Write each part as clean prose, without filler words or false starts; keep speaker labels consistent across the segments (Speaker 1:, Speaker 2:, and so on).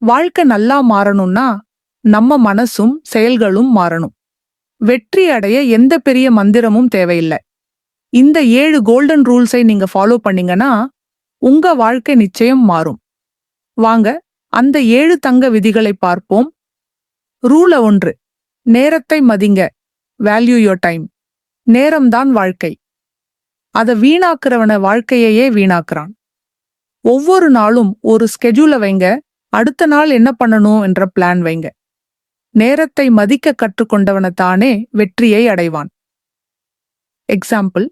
Speaker 1: வாழ்க்கை நல்லா மாறணும்னா நம்ம மனசும் செயல்களும் மாறணும். வெற்றி அடைய எந்த பெரிய மந்திரமும் தேவையில்லை. இந்த 7 கோல்டன் ரூல்ஸை நீங்க ஃபாலோ பண்ணீங்கன்னா உங்க வாழ்க்கை நிச்சயம் மாறும். வாங்க அந்த 7 தங்க விதிகளை பார்ப்போம். ரூல 1. நேரத்தை மதிங்க. Value your time. நேரம்தான் வாழ்க்கை. அத வீணாக்குறவன வாழ்க்கையையே வீணாக்குறான். ஒவ்வொரு நாளும் ஒரு ஸ்கெட்யூல வைங்க. அடுத்த நாள் என்ன பண்ணணும் என்ற பிளான் வைங்க. நேரத்தை மதிக்க கற்றுக்கொண்டவன தானே வெற்றியை அடைவான். Example,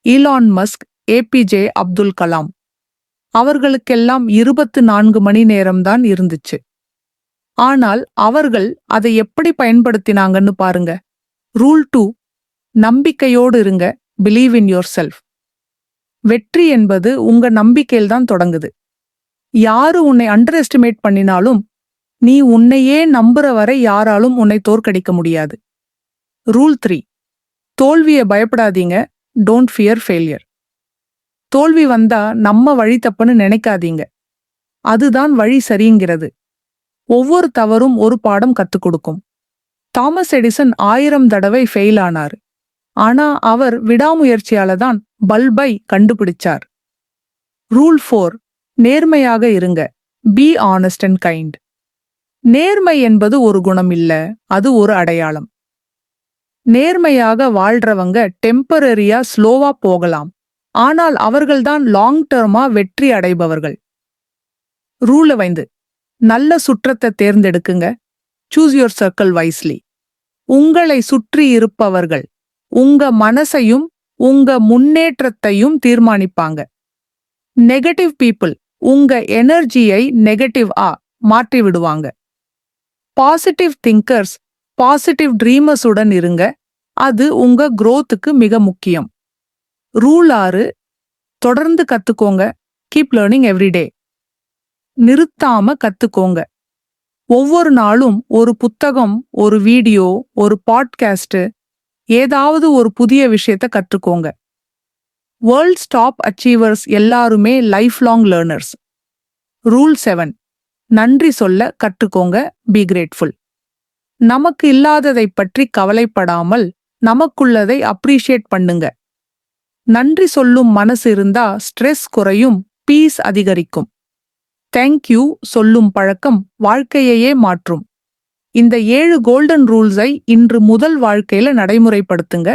Speaker 1: Elon Musk, APJ Abdul Kalam. அவர்களுக்கெல்லாம் 24 மணி நேரம்தான் இருந்துச்சு. ஆனால் அவர்கள் அதை எப்படி பயன்படுத்தினாங்கன்னு பாருங்க. ரூல் 2. நம்பிக்கையோடு இருங்க. Believe in your self. வெற்றி என்பது உங்க நம்பிக்கையில்தான் தொடங்குது. யாரு உன்னை அண்டர் எஸ்டிமேட் பண்ணினாலும் நீ உன்னையே நம்புற வரை யாராலும் உன்னை தோற்கடிக்க முடியாது. ரூல் 3. தோல்விய பயப்படாதீங்க. Don't fear failure. தோல்வி வந்தா நம்ம வழி தப்புன்னு நினைக்காதீங்க. அதுதான் வழி சரிங்கிறது. ஒவ்வொரு தவறும் ஒரு பாடம் கத்துக் கொடுக்கும். தாமஸ் எடிசன் 1000 தடவை ஃபெயில் ஆனார். ஆனா அவர் விடாமுயற்சியால தான் பல்பை கண்டுபிடிச்சார். ரூல் 4. நேர்மையாக இருங்க. Be honest and kind. நேர்மை என்பது ஒரு குணம் இல்ல, அது ஒரு அடையாளம். நேர்மையாக வாழ்றவங்க டெம்பரரியா ஸ்லோவா போகலாம், ஆனால் அவர்கள்தான் லாங் டர்மா வெற்றி அடைபவர்கள். ரூல் 5. நல்ல சுற்றத்தை தேர்ந்தெடுக்குங்க. Choose your circle wisely. உங்களை சுற்றி இருப்பவர்கள் உங்க மனசையும் உங்க முன்னேற்றத்தையும் தீர்மானிப்பாங்க. நெகட்டிவ் பீப்புள் உங்க எனர்ஜியை நெகட்டிவா மாற்றி விடுவாங்க. பாசிட்டிவ் திங்கர்ஸ், பாசிட்டிவ் ட்ரீமர்ஸுடன் இருங்க. அது உங்க growthக்கு மிக முக்கியம். ரூல் 6. தொடர்ந்து கத்துக்கோங்க. Keep learning everyday. நிறுத்தாம கத்துக்கோங்க. ஒவ்வொரு நாளும் ஒரு புத்தகம், ஒரு வீடியோ, ஒரு பாட்காஸ்ட், ஏதாவது ஒரு புதிய விஷயத்த கற்றுக்கோங்க. வேர்ல்ட்ஸ் டாப் அச்சீவர்ஸ் எல்லாருமே லைஃப் லாங் லேர்னர்ஸ். ரூல் 7. நன்றி சொல்ல கற்றுக்கோங்க. Be grateful. நமக்கு இல்லாததை பற்றி கவலைப்படாமல் நமக்குள்ளதை அப்ரிஷியேட் பண்ணுங்க. நன்றி சொல்லும் மனசு இருந்தா ஸ்ட்ரெஸ் குறையும், பீஸ் அதிகரிக்கும். தேங்க்யூ சொல்லும் பழக்கம் வாழ்க்கையையே மாற்றும். இந்த 7 கோல்டன் ரூல்ஸை இன்று முதல் வாழ்க்கையில நடைமுறைப்படுத்துங்க.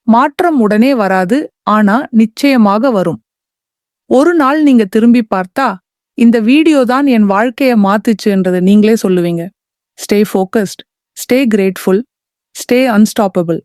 Speaker 1: மாற்றம் உடனே வராது, ஆனா நிச்சயமாக வரும். ஒரு நாள் நீங்க திரும்பி பார்த்தா இந்த வீடியோ தான் என் வாழ்க்கைய மாத்துச்சுன்றதை நீங்களே சொல்லுவீங்க. Stay focused, stay grateful, stay unstoppable.